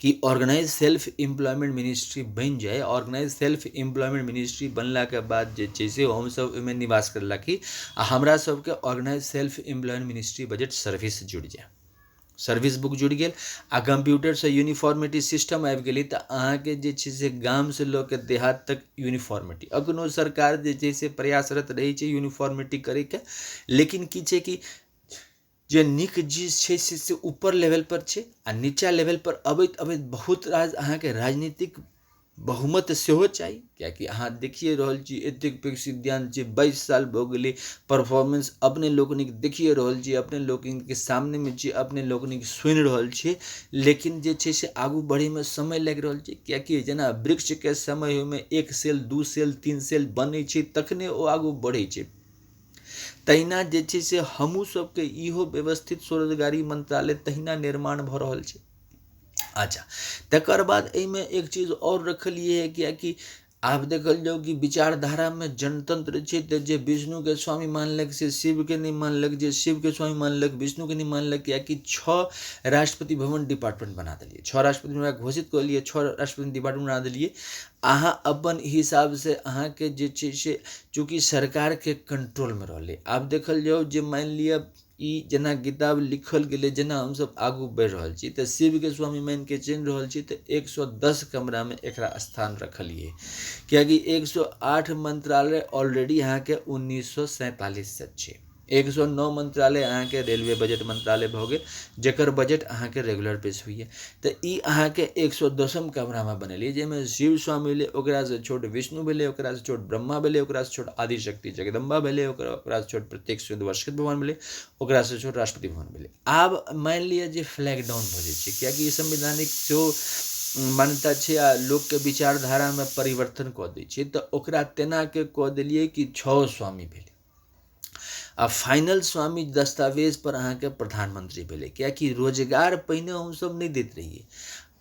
कि ऑर्गेनाइज सेल्फ एम्प्लॉयमेंट मिनिस्ट्री बनि जाए। ऑर्गेनाइज सेल्फ एम्प्लॉयमेंट मिनिस्ट्री बनलाके बाद जे छै से हमसब ओहिमे निवास करलाकी आ हमरा सबके organise self employment ministry budget service जुड़ि जाए, सर्विस बुक जुड़ि गेल आ कंप्यूटरसँ यूनिफॉर्मिटी सिस्टम आबि गेलै तऽ अहाँके जे छै से गामसँ लऽ के देहात तक यूनिफॉर्मिटी। अखनो सरकार जे छै से प्रयासरत रहै छै यूनिफॉर्मिटी करैके, लेकिन की छै कि जे नीक चीज छै से ऊपर लेवलपर छै आ नीचा लेवलपर अबैत अबैत बहुत राज अहाँके राजनीतिक बहुमत सेहो चाही। किएकि अहाँ देखिए रहल छी एतेक पैघ सिद्धांत छै, 22 साल भऽ गेलै, परफॉर्मेंस अपने लोकनिक देखिए रहल छी, अपने लोकनिके सामनेमे छी, अपने लोकनिक सुनि रहल छी, लेकिन जे छै से आगू बढ़ैमे समय लागि रहल छै। किएकि जेना वृक्षके समय ओहिमे 1 सेल 2 सेल 3 सेल बनै छै तखने ओ आगू बढ़ै छै, तहिना जे छै से हमहूँ सबके इहो व्यवस्थित स्वरोजगारी मंत्रालय तहिना निर्माण भऽ रहल छै। अच्छा, तकर बाद एहिमे एक चीज और रखलिए है, किएकि आब देखल जाउ कि विचारधारामे जनतंत्र छै तऽ जे विष्णुके स्वामी मानलक से शिवके नहि मानलक, जे शिवके स्वामी मानलक विष्णुके नहि मानलक। किएकि 6 राष्ट्रपति भवन डिपार्टमेंट बना देलिए, 6 राष्ट्रपति भवन घोषित कऽ लिए, 6 राष्ट्रपति डिपार्टमेंट बना देलिए। अहाँ अपन हिसाबसँ अहाँके जे छै से चूँकि सरकारके कंट्रोलमे रहलै। आब देखल जाउ जे मानि लिअ ई जेना किताब लिखल गेलै, जेना हमसब आगू बढ़ि रहल छी तऽ शिवके स्वामी मानिके चलि रहल छी तऽ 110 कमरामे एकरा स्थान रखलिए। किएकि 108 मंत्रालय ऑलरेडी अहाँके 1947 से छै, 109 मंत्रालय अहाँके रेलवे बजट मंत्रालय भऽ गेल, जकर बजट अहाँके रेगुलर बेस होइए। तऽ ई अहाँके 110म कमरामे बनेलिए, जाहिमे शिव स्वामी भेलै, ओकरासँ छोट विष्णु भेलै, ओकरासँ छोट ब्रह्मा भेलै, ओकरासँ छोट आदिशक्ति जगदम्बा भेलै, ओकरासँ छोट प्रत्येक सुदवर्षित भगवान भेलै, ओकरासँ छोट राष्ट्रपति भवन भेलै। आब मानि लिअ जे फ्लैग डाउन भऽ जाइ छै, किएकि ई संवैधानिक जो मान्यता छै आ लोकके विचारधारामे परिवर्तन कऽ दै छै, तऽ ओकरा तेनाके कऽ देलिए कि 6 स्वामी भेलै आ फाइनल स्वामी दस्तावेज पर अहाँके प्रधानमंत्री भेलै। किएकि रोजगार पहिने हमसब नहीं दैत रहिए,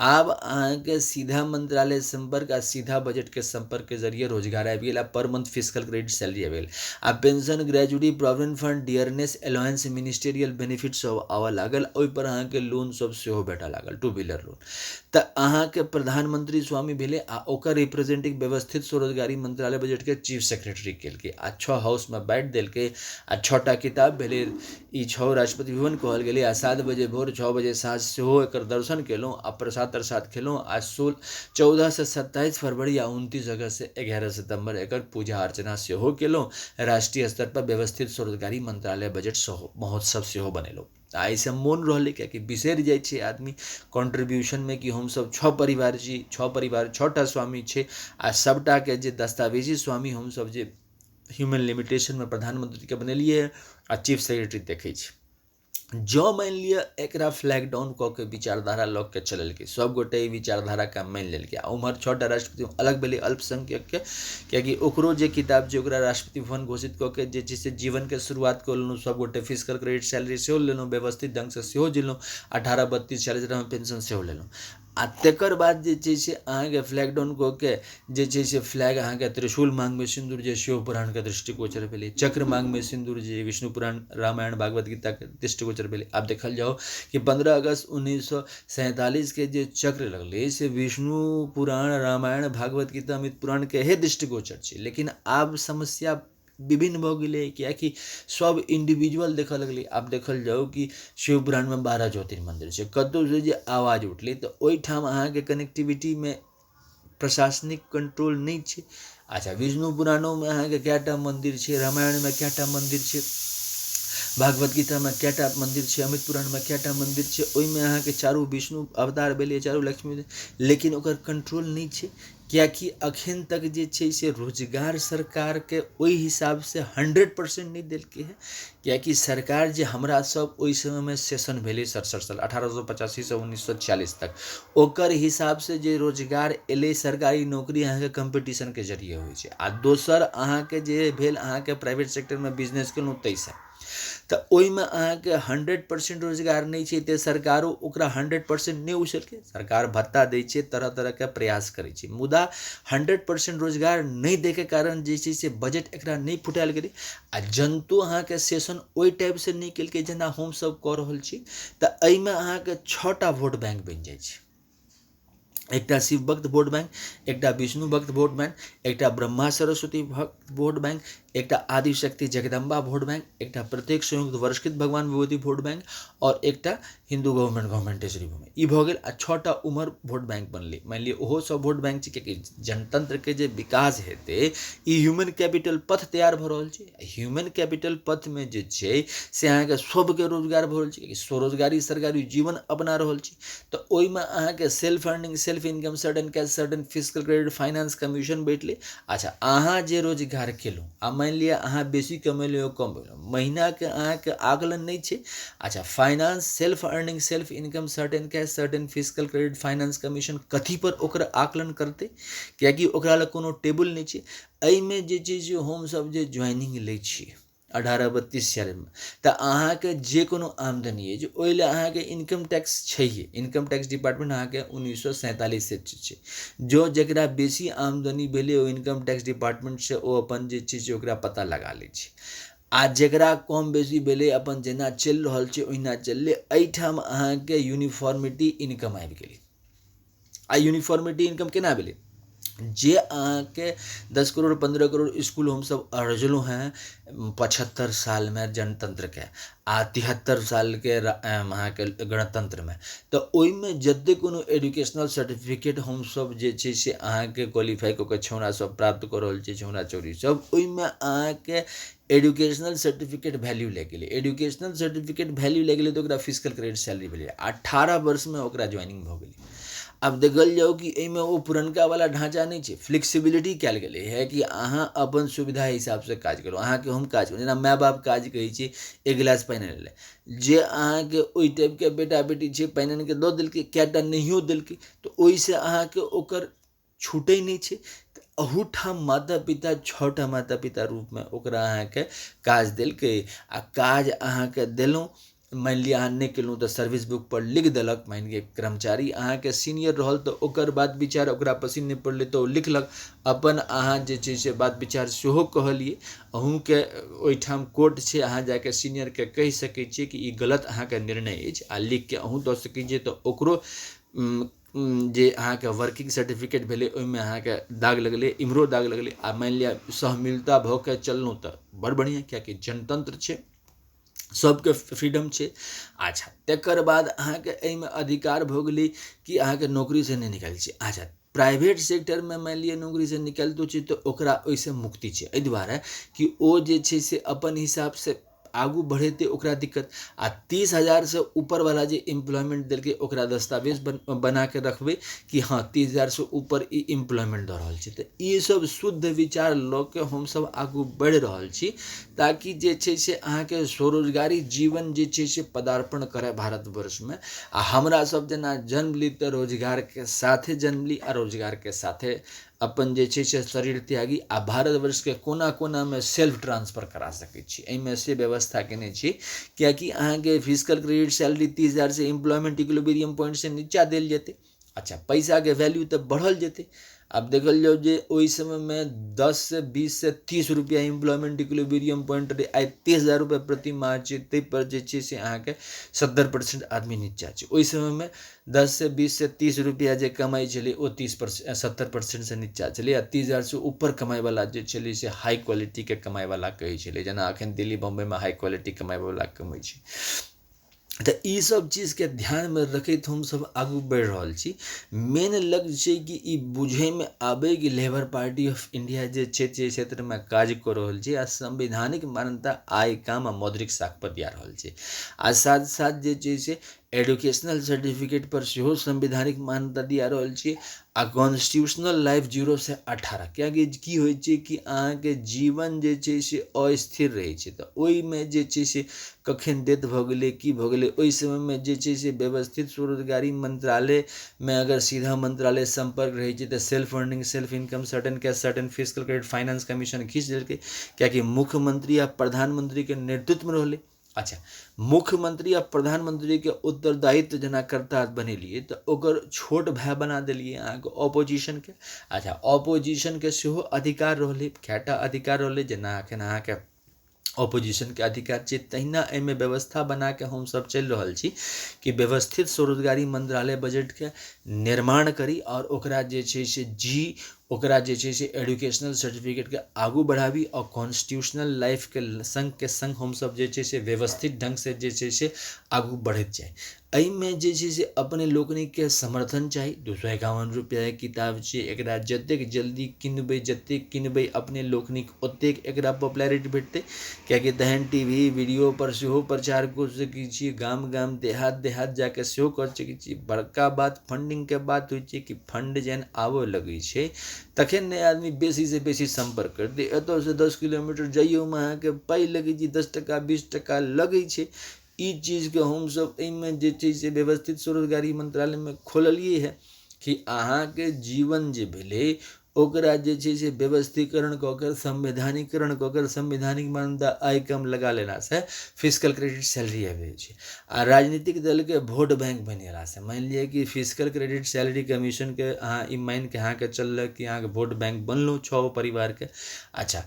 आब अहाँके सीधा मंत्रालय संपर्क आ सीधा बजट के संपर्क के जरिए रोजगार आबि गेल आ per month physical credit salary आबि गेल आ pension, gratuity, provident fund, dearness allowance, ministerial benefit सब आबऽ लागल। ओहि पर अहाँके लोन सब सेहो भेटऽ लागल, 2 व्हीलर लोन। तऽ अहाँके प्रधानमंत्री स्वामी भेलै आ ओकर रिप्रेजेंटेटिव व्यवस्थित स्वरोजगारी मंत्रालय बजट के चीफ सेक्रेटरी केलकै आ 6 हाउसमे बांटि देलकै आ 6टा किताब भेलै। ई 6 राष्ट्रपति भवन कहल गेलै आ 7 बजे भोर 6 बजे साँझ सेहो एकर दर्शन केलहुँ आ प्रसाद तरसाद खेलहुँ आ 14 से 27 फरवरी आ 29 अगस्त से 11 सितंबर एकर पूजा अर्चना सेहो केलहुँ। राष्ट्रीय स्तर पर व्यवस्थित स्वरोजगारी मंत्रालय बजट महोत्सव सेहो बनेलहुँ। आ एहिसँ मोन रहलै, किएकि बिसरि जाइ छै आदमी कॉन्ट्रीब्यूशनमे कि हमसब 6 परिवार छी, 6 परिवार 6टा स्वामी छै आ सबटाके जे दस्तावेजी स्वामी हमसब जे ह्यूमन लिमिटेशनमे प्रधानमंत्रीके बनेलिए आ चीफ सेक्रेटरी देखै छै। जँ मानि लिअ एकरा फ्लैग डाउन कऽ के विचारधारा लऽ के चलेलकै, सब गोटे ई विचारधाराके मानि लेलकै आ उम्हर 6टा राष्ट्रपति अलग भेलै अल्पसंख्यकके, किएकि ओकरो जे किताब छै ओकरा राष्ट्रपति भवन घोषित कऽ के जे छै से जीवनके शुरुआत कऽ लेलहुँ। सब गोटे फिजिकल क्रेडिट सैलरी सेहो लेलहुँ, व्यवस्थित ढङ्गसँ सेहो जिलहुँ, 18, 32, 40 ग्राम पेंशन सेहो लेलहुँ। आ तकर बाद जे छै से अहाँके फ्लैग डाउन कऽ के जे छै से फ्लैग अहाँके त्रिशूल मांगमे सिन्दूर जे शिव पुराणके दृष्टिगोचर भेलै, चक्र मांगमे सिन्दूर जे विष्णु पुराण, रामायण, भागवत गीताके दृष्टिगोचर भेलै। आब देखल जाओ कि 15 अगस्त 1947 के जे चक्र लगलै से विष्णु पुराण, रामायण, भागवत गीता, अमित पुराणके हे दृष्टिगोचर छै। लेकिन आब समस्या विभिन्न भ गेलै, कियाकि सब इंडिविजुअल देखऽ लगलै। आब देखल जाओ कि शिवपुराण में 12 ज्योतिर्मंदिर छै, कतौ से जे आवाज उठलै तऽ ओहिठाम अहाँके कनेक्टिविटी में प्रशासनिक कंट्रोल नहीं छै। अच्छा, विष्णु पुराणों में अहाँके कैटा मंदिर छै, रामायण में कैटा मंदिर छै, भागवत गीता में कैटा मंदिर छै, अमित पुराण में कैटा मंदिर छै, ओहिमे अहाँके चारू विष्णु अवतार भेलै, चारू लक्ष्मी, लेकिन ओकर कंट्रोल नहीं छै। कियाकि अखन तक जे छै से रोजगार सरकार के ओहि हिसाब से 100% नहीं देलकै है। कियाकि सरकार जे हमरा सब ओहि समय में सेशन भेलै 67 साल 1885 से 1946 तक, ओकर हिसाब से जे रोजगार एलै, सरकारी नौकरी अहाँके कंपटीशन के जरिए होइ छै, आ दोसर अहाँके जे भेल अहाँके प्राइवेट सेक्टर में बिजनेस केलहुँ ताहिसँ, तऽ ओहिमे अहाँके 100% रोजगार नहीं छै, तऽ सरकारो ओकरा 100% नहीं उछलकै। सरकार भत्ता दै छै, तरह तरह के प्रयास करै छै, मुदा 100% रोजगार नहीं दै के कारण जे छै से बजट एकरा नहीं फुटायल गेलै। आ जनतो अहाँके सेशन ओहि टाइप से नहीं केलकै जेना हमसब कऽ रहल छी। तऽ एहिमे अहाँके 6टा वोट बैंक बनि जाइ छै। एकटा शिव भक्त वोट बैंक, एकटा विष्णु भक्त वोट बैंक, एकटा ब्रह्मा सरस्वती भक्त वोट बैंक, एकटा आदिशक्ति जगदम्बा वोट बैंक, एकटा प्रत्येक संयुक्त वर्षकृत भगवान विभूति वोट बैंक, और एकटा हिंदू गवर्नमेंट श्रीभूमि। ई भऽ गेल। आ 6टा उम्हर वोट बैंक बनलै। मान लिअ ओहो सब वोट बैंक छै, कियाकि जनतंत्र के जे विकास हेतै, ई ह्यूमन कैपिटल पथ तैयार भऽ रहल छै। ह्यूमन कैपिटल पथ में जे छै से अहाँके सबके रोजगार भऽ रहल छै, कियाकि स्वरोजगारी सरकारी जीवन अपना रहल छै। तऽ ओहिमे अहाँके self earning, self income, sudden cash, sudden physical credit, finance commission बैठले। अच्छा, अहाँ जे रोजगार केलहुँ, आ मान लिअ अहाँ बेसी कमेलहुँ कम कमेलहुँ, महीना के अहाँके आकलन नहीं छै। अच्छा, finance, self earning, self income, certain cash, certain physical credit, finance commission, कथी पर ओकर आकलन करतै, कियाकि ओकरा लग कोनो टेबुल नहीं छै। एहिमे जे छै से हमसब जे ज्वाइनिंग लै छियै 18-32 में, तऽ अहाँके जे कोनो आमदनी अछि ओहि लए अहाँके इनकम टैक्स छैहे। इनकम टैक्स डिपार्टमेंट अहाँके 1947 से छै। जो जकरा बेसी आमदनी भेलै ओ इनकम टैक्स डिपार्टमेंट से ओ अपन जे छै से ओकरा पता लगा लै छै। आ जकरा कम बेसी भेलै, अपन जेना चलि रहल छै ओहिना चललै। एहिठाम अहाँके यूनिफॉर्मिटी इनकम आबि गेलै। आ यूनिफॉर्मिटी इनकम केना भेलै? जे अहाँके 10 करोड़ 15 करोड़ स्कूल हमसब अर्जलहुँ हैं 75 साल में जनतंत्र के, आ 73 साल के अहाँके गणतंत्र में, तऽ ओहिमे जतेक कोनो एजुकेशनल सर्टिफिकेट हमसब जे छै से अहाँके क्वालिफाई कऽ के छौड़ा सब प्राप्त कऽ रहल छै, छौड़ा चौड़ी सब, ओहिमे अहाँके एजुकेशनल सर्टिफिकेट वैल्यू लागि गेलै। एजुकेशनल सर्टिफिकेट वैल्यू लागि गेलै तऽ ओकरा फिजिकल क्रेडिट सैलरी भेलै। 18 वर्ष में ओकरा ज्वाइनिंग भऽ गेलै। अब देखल जाओ कि एहिमे ओ पुरनका वाला ढांचा नहीं छै, फ्लेक्सिबिलिटी कयल गेलै है कि अहाँ अपन सुविधा हिसाब से काज करू। अहाँके हम काज करू, जेना माय बाप काज कहै छी एक गिलास पानि आनै लए, जे अहाँके ओहि टाइपके बेटा बेटी छै पानि आनि कऽ दऽ देलकै, कएटा नहियो देलकै, तऽ ओहिसँ अहाँके ओकर छूटै नहीं छै। अहूठाम माता पिता 6टा माता पिता रूपमे ओकरा अहाँके काज देलकै। आ काज अहाँके देलहुँ, मान लिअ अहाँ नहीं केलहुँ तऽ सर्विस बुक पर लिख देलक। मान लिअ कर्मचारी अहाँके सीनियर रहल तऽ ओकर बात विचार ओकरा पसिन नहीं पड़लै तऽ ओ लिखलक। अपन अहाँ जे छै से बात विचार सेहो कहलिए। अहूँके ओहिठाम कोर्ट छै, अहाँ जाके सीनियरके कहि सकै छियै कि ई गलत अहाँके निर्णय अछि, आ लिख के अहूँ दऽ सकै छियै। तऽ ओकरो जे अहाँके वर्किंग सर्टिफिकेट भेलै ओहिमे अहाँके दाग लगलै, इम्हरो दाग लगलै। आ मान लिअ सहमिलता भऽ के चललहुँ तऽ बड़ बढ़िआँ, कियाकि जनतंत्र छै, सबके फ्रीडम छै। अच्छा, तकर बाद अहाँके एहिमे अधिकार भऽ गेलै कि अहाँके नौकरी से नहीं निकालि छै। अच्छा, प्राइवेट सेक्टर में मान लिअ नौकरी से निकालितो छै तऽ ओकरा ओहिसँ मुक्ति छै, एहि दुआरे कि ओ जे छै से अपन हिसाब से आगू बढ़ेतै, ओकरा दिक्कत। आ 30,000 से ऊपर वाला जे एम्प्लॉयमेंट देलकै ओकरा दस्तावेज बना के रखबै कि हाँ 30,000 से ऊपर ई एम्प्लॉयमेंट दऽ रहल छै। तऽ ई सब शुद्ध विचार लऽ के हमसब आगू बढ़ि रहल छी, ताकि जे छै से अहाँके स्वरोजगारी जीवन जे छै से पदार्पण करे भारतवर्ष में। आ हमरा सब जेना जन्म ली तऽ रोजगार के साथे जन्म ली, आ रोजगार के साथे अपन जे छै से शरीर त्यागी, आ भारतवर्ष के कोना कोना में सेल्फ ट्रांसफर करा सकै छी। एहिमे से व्यवस्था केने छी, कियाकि अहाँके फिजिकल क्रेडिट सैलरी 30,000 से एम्प्लॉयमेंट इक्विलिब्रियम पॉइंट से नीचा देल जेतै। अच्छा, पैसा के वैल्यू तो बढ़ल जेतै। अब देखल जाओ जे ओहि समय में 10 से 20 से 30 रुपया एम्प्लॉयमेंट इक्विलिब्रियम पॉइंट रहे, आइ 23,000 रुपया प्रति माह छै, ताहि पर जे छै से अहाँके 70% आदमी नीचा छै। ओहि समय में 10 से 20 से 30 रुपया जे कमाई छलै ओ 70% से नीचा छलै, आ 30,000 से ऊपर कमाई वाला जे छलै से हाई क्वालिटी के कमाई वाला कहै छलै, जेना अखन दिल्ली बम्बई में हाई क्वालिटी कमाई वाला कमाई छै। तो ई सब चीज के ध्यान में रखैत हम सब आगू बढ़ रहल छी। मेन लक्ष्य छै कि ई बुझे में आबे कि लेबर पार्टी ऑफ इंडिया जे क्षेत्र में काज कर रहल छै, आ संवैधानिक मान्यता आय काम आ मौद्रिक साख पर दिया रहल छै, आ साथ साथ जे छै से एडुकेशनल सर्टिफिकेट पर सेहो संवैधानिक मान्यता दिया रहल छै, आ कॉन्स्टिट्यूशनल लाइफ 0 से 18। कियाकि की होइ छै कि अहाँके जीवन जे छै से अस्थिर रहै छै, तऽ ओहिमे जे छै से कखन डेथ भऽ गेलै की भऽ गेलै, ओहि समयमे जे छै से व्यवस्थित स्वरोजगारी मंत्रालयमे अगर सीधा मंत्रालय संपर्क रहै छै तऽ self earning self income certain cash certain physical credit finance commission खींच देलकै, कियाकि मुख्यमंत्री आ प्रधानमंत्री के नेतृत्व में रहलै। अच्छा, मुख्यमंत्री आ प्रधानमंत्री के उत्तरदायित्व जेना करता बनेलिए तो ओकर छोट भाई बना देलिए अहाँके ऑपोजिशन के। अच्छा, ऑपोजिशन के सेहो अधिकार रहलै, कएटा अधिकार रहलै, जेना एखन अहाँके ऑपोजिशन के अधिकार छै, तहिना एहिमे व्यवस्था बना के हम सब चलि रहल छी कि व्यवस्थित स्वरोजगारी मंत्रालय बजट के निर्माण करी, और ओकरा जे छै से ओकरा जे छै से एजुकेशनल सर्टिफिकेट के आगू बढ़ाबी, और कॉन्स्टिट्यूशनल लाइफ के संग हम सब जे छै से व्यवस्थित ढंग से जे छै से आगू बढ़ैत जाए। एहिमे जे छै से अपने लोकनिक के समर्थन चाही। 251 रुपया के किताब छै, एकरा जतेक जल्दी किनबै अपने लोकनिक ओतेक एकरा पॉपुलैरिटी भेटतै, कियाकि तहन टीवी वीडियो पर सेहो प्रचार कऽ सकै छी, गाम गाम देहात जाके सेहो कऽ सकै छी। बड़का बात फंडिंग के बात होइ छै कि फंड जहन आबऽ लगै छै तखन ने आदमी बेसी से बेसी संपर्क करतै। एतऽ से 10 किलोमीटर जाइयो में अहाँके पाइ लगै छै, 10 टका 20 टका लगै छै। ई चीज के हम सब एहिमे जे छै से व्यवस्थित स्वरोजगारी मंत्रालय में खोललिए है कि अहाँके जीवन जे भेलै ओकरा जे छै से व्यवस्थीकरण कऽ के संवैधानिकरण कऽ के संवैधानिक मान्यता आय कम लगा लेना से फिजिकल क्रेडिट सैलरी आबि जाइ छै। आ राजनीतिक दल के वोट बैंक बनेला से मानि लिअ कि फिजिकल क्रेडिट सैलरी कमीशन के अहाँ ई मानि के अहाँके चललक कि अहाँके वोट बैंक बनलहुँ 6 परिवार के। अच्छा,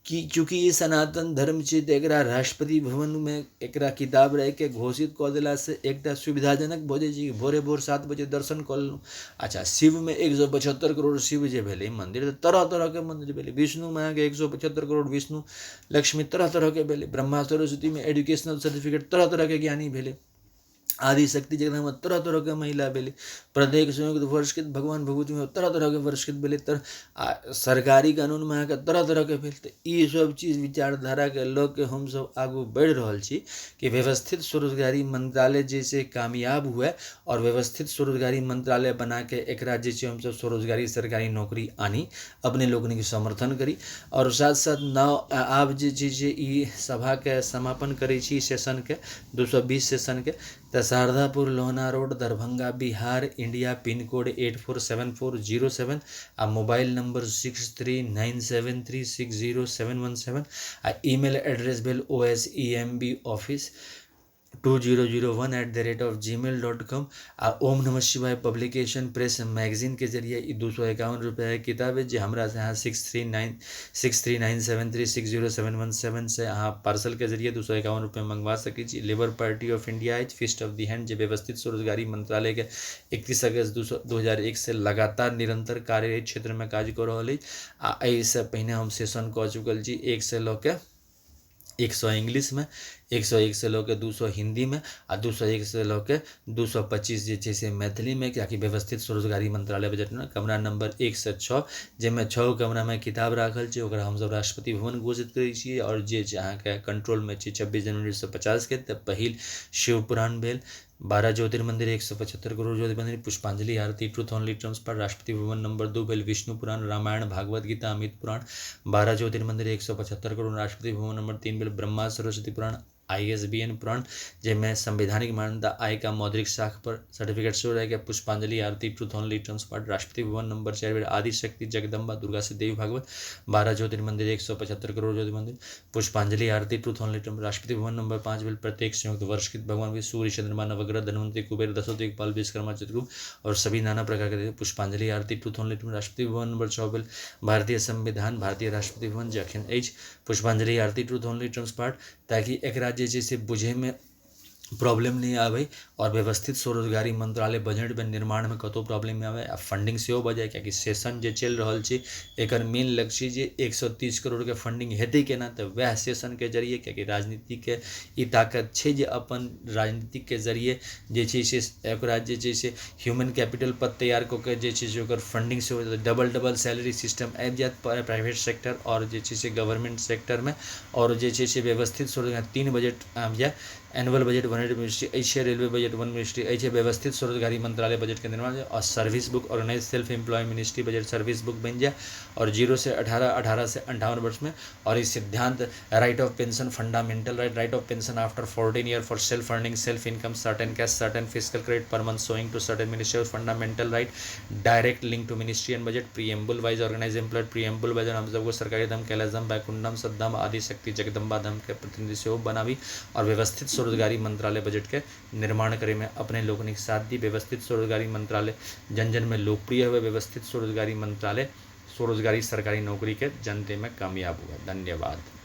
कि चूँकि ई सनातन धर्म छै तऽ एकरा राष्ट्रपति भवन में एकरा किताब राखि के घोषित कऽ देला से एकटा सुविधाजनक भऽ जाइ छै कि भोरे भोर 7 बजे दर्शन कऽ लेलहुँ। अच्छा, शिव में 175 करोड़ शिव जे भेलै मंदिर, तऽ तरह तरह के मंदिर भेलै। विष्णु में अहाँके 175 करोड़ विष्णु लक्ष्मी तरह तरह के भेलै। ब्रह्मा सरस्वती में एजुकेशनल सर्टिफिकेट तरह तरह के ज्ञानी भेलै। आदिशक्ति जगह में तरह तरह के महिला भेलै। प्रत्येक संयुक्त वर्षकृत भगवान भगवती में तरह तरह के वर्षकृत भेलै। सरकारी कानून में अहाँके तरह तरह के भेल। तऽ ई सब चीज विचारधारा के लऽ के हम सब आगू बढ़ि रहल छी कि व्यवस्थित स्वरोजगारी मंत्रालय जैसे कामयाब हुए, और व्यवस्थित स्वरोजगारी मंत्रालय बना के एकरा जे छै हम सब स्वरोजगारी सरकारी नौकरी आनी, अपने लोकनि के समर्थन करी। और साथ साथ आब जे छै से ई सभा के समापन करै छी सेशन के 220 सेशन के। तऽ Shardapur Lohna road Darbhanga Bihar India pin code 847407 आ मोबाइल नंबर 6397360717 आ ईमेल एड्रेस भेल osembeoffice2001@gmail.com। आ ओम नमः शिवाय पब्लिकेशन प्रेस मैगजीन के जरिए ई 251 रुपया के किताब है, जे हमरा से अहाँ 6397360717 से अहाँ पार्सल के जरिए 251 रुपया मंगवा सकै छी। Labour party of India fist of the hand जे व्यवस्थित स्वरोजगारी मंत्रालय के 31 अगस्त 2001 से लगातार निरंतर कार्य क्षेत्र में काज कऽ रहल अछि। आ एहिसँ पहिने हम सेशन कऽ चुकल छी 1 से लऽ के 100 इंग्लिश में, 101 से लऽ के 200 हिंदी में, आ 201 से लऽ के 225 जे छै से मैथिली में। कियाकि व्यवस्थित स्वरोजगारी मंत्रालय बजट में कमरा नंबर 1 से 6 जाहिमे 6 कमरा में किताब राखल छै, ओकरा हमसब राष्ट्रपति भवन घोषित करै छियै। और जे अहाँके कंट्रोल में छै 26 जनवरी 1950 के, तऽ पहिल शिव पुराण भेल। 12 ज्योतिर्मंदिर 175 करोड़ ज्योतिर्मंदिर पुष्पांजलि आरती ट्रूथ ओनली टर्म्स पर राष्ट्रपति भवन नंबर 2 भेल। विष्णु पुराण रामायण भागवत गीता अमित पुराण 12 ज्योतिर्मंदिर 175 करोड़ राष्ट्रपति भवन नंबर 3 भेल। ब्रह्मा सरस्वती पुराण ISBN प्रमाण जिनमें संवैधानिक मान्यता आय का मौद्रिक साख पर सर्टिफिकेट शो रहेगा। पुष्पांजलि आरती truth only transport Rashtrapati Bhavan number 4 आदि शक्ति जगदम्बा दुर्गा से देवी भागवत 12 ज्योतिर्मंदिर 175 करोड़ ज्योतिर्मंदिर। पुष्पांजलि आरती truth only Rashtrapati Bhavan number 5 bill प्रत्येक संयुक्त वर्ष के भगवान भी सूर्य चंद्रमा नवग्रह धनवंतरी कुबेर दशरथ दिक्पाल विश्वकर्मा चित्रगुप्त और सभी नाना प्रकार के। पुष्पांजलि आरती truth only Rashtrapati Bhavan number 6 bill भारतीय संविधान भारतीय राष्ट्रपति भवन जखन एच। पुष्पांजलि आरती ट्रूथ ओनली ट्रांसपोर्ट ताकि एक राज्य जैसे बुझे में प्रॉब्लम नहीं आवे और व्यवस्थित स्वरोजगारी मंत्रालय बजट में निर्माण में कतो प्रॉब्लम में आवे। अब फंडिंग से बजाय क्या कि सेशन जो चल रहा है एकर मेन लक्ष्य जे 130 करोड़ के फंडिंग हेतु के ना तो वह सेशन के जरिए क्या कि राजनीति के ई ताकत है जे अपन राजनीति के जरिए जे से एकरा जे से ह्यूमन कैपिटल पर तैयार करके जे ओकर फंडिंग से हो डबल सैलरी सिस्टम आबि जात प्राइवेट सेक्टर और जे से गवर्नमेंट सेक्टर में और जे से व्यवस्थित स्वरोजगार 3 बजट आबि जाए। एनुअल बजट 1 मिनिस्ट्री ऐसे रेलवे बजट 1 मिनिस्ट्री ऐसे व्यवस्थित स्वरोजगारी मंत्रालय बजट के निर्माण और service book organise self employ ministry budget service book बन जाए और 0 से 18 18 से 58 वर्ष में। और इस सिद्धांत right of pension fundamental right of pension after 14 year for self earning self income certain cash certain physical credit per month sowing to certain ministry fundamental right direct link to ministry and budget preamble wise organise employed preamble wise हम सबको सरकारी धम कैलाश धम बैकुंडम सद्धाम आदि शक्ति जगदम्बा धम के प्रतिनिधि से बनावी और व्यवस्थित स्वरोजगारी मंत्रालय बजट के निर्माण करे में अपने लोगों के साथ दी। व्यवस्थित स्वरोजगारी मंत्रालय जन जन में लोकप्रिय हुए। व्यवस्थित स्वरोजगारी मंत्रालय स्वरोजगारी सरकारी नौकरी के जनते में कामयाब हुआ। धन्यवाद।